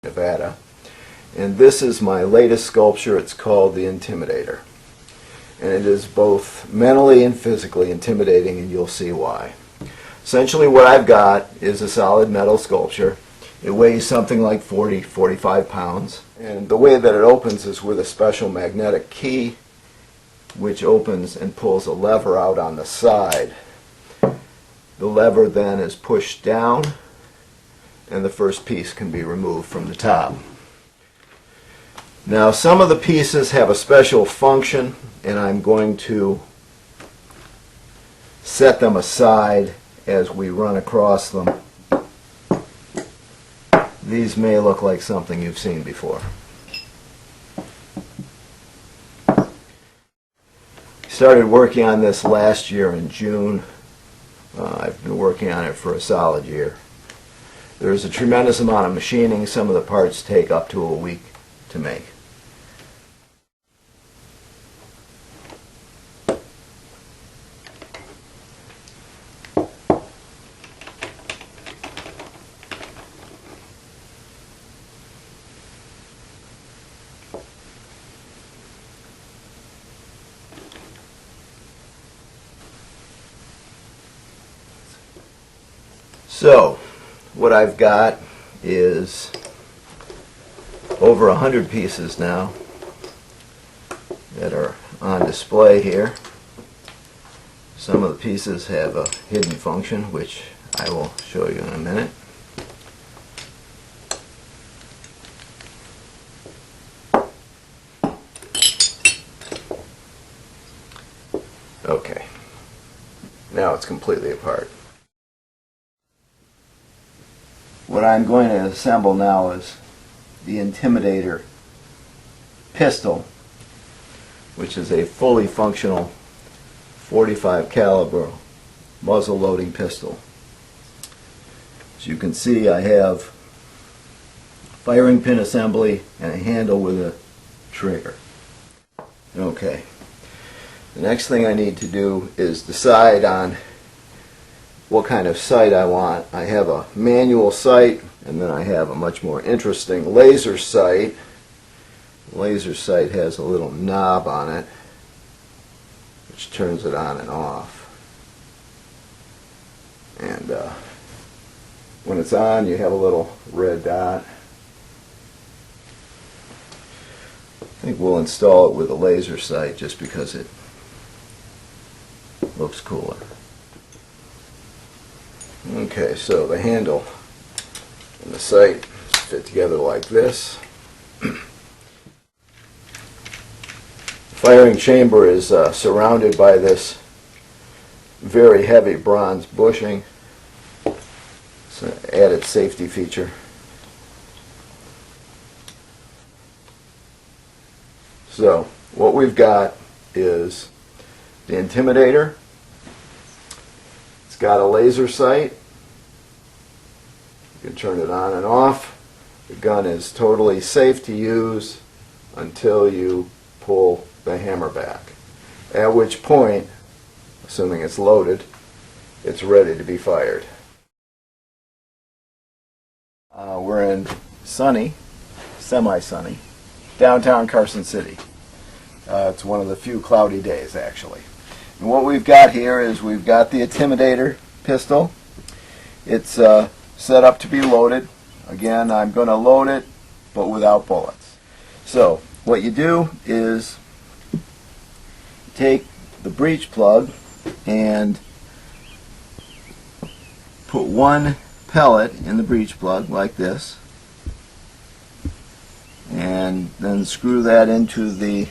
Nevada. And this is my latest sculpture. It's called the Intimidator. And it is both mentally and physically intimidating, and you'll see why. Essentially what I've got is a solid metal sculpture. It weighs something like 45 pounds. And the way that it opens is with a special magnetic key, which opens and pulls a lever out on the side. The lever then is pushed down, and the first piece can be removed from the top. Now, some of the pieces have a special function, and I'm going to set them aside as we run across them. These may look like something you've seen before. Started working on this last year in June. I've been working on it for a solid year. There's a tremendous amount of machining. Some of the parts take up to a week to make. So, what I've got is over 100 pieces now that are on display here. Some of the pieces have a hidden function, which I will show you in a minute. Okay, now it's completely apart. What I'm going to assemble now is the Intimidator pistol, which is a fully functional 45 caliber muzzle loading pistol. As you can see, I have firing pin assembly and a handle with a trigger. Okay. The next thing I need to do is decide on what kind of sight I want. I have a manual sight, and then I have a much more interesting laser sight. The laser sight has a little knob on it which turns it on and off. And when it's on, you have a little red dot. I think we'll install it with a laser sight just because it looks cooler. Okay, so the handle and the sight fit together like this. The firing chamber is surrounded by this very heavy bronze bushing. It's an added safety feature. So what we've got is the Intimidator. It's got a laser sight. You can turn it on and off. The gun is totally safe to use until you pull the hammer back, at which point, assuming it's loaded, it's ready to be fired. We're in sunny, semi-sunny, downtown Carson City. It's one of the few cloudy days, actually. And what we've got here is we've got the Intimidator pistol. It's set up to be loaded. Again, I'm going to load it, but without bullets. So what you do is take the breech plug and put one pellet in the breech plug like this, and then screw that into the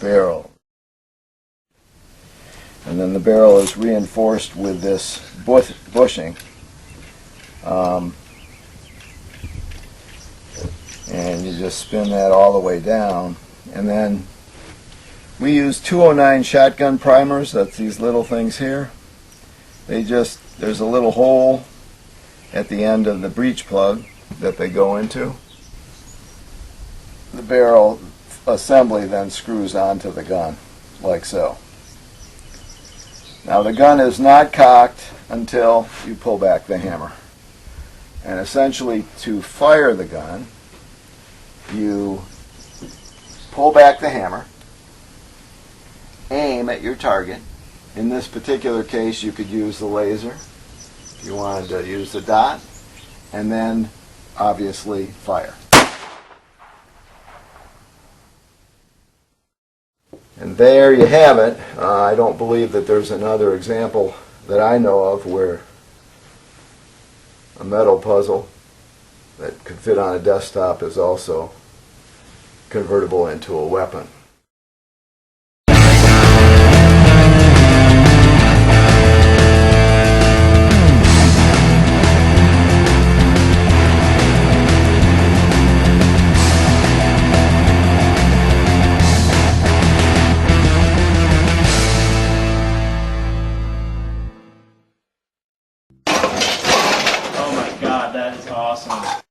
barrel. And then the barrel is reinforced with this bushing. And you just spin that all the way down. And then we use 209 shotgun primers. That's these little things here. There's a little hole at the end of the breech plug that they go into. The barrel assembly then screws onto the gun, like so. Now the gun is not cocked until you pull back the hammer. And essentially, to fire the gun, you pull back the hammer, aim at your target. In this particular case, you could use the laser if you wanted to use the dot, and then obviously fire. And there you have it. I don't believe that there's another example that I know of where a metal puzzle that could fit on a desktop is also convertible into a weapon. Oh my god, that is awesome.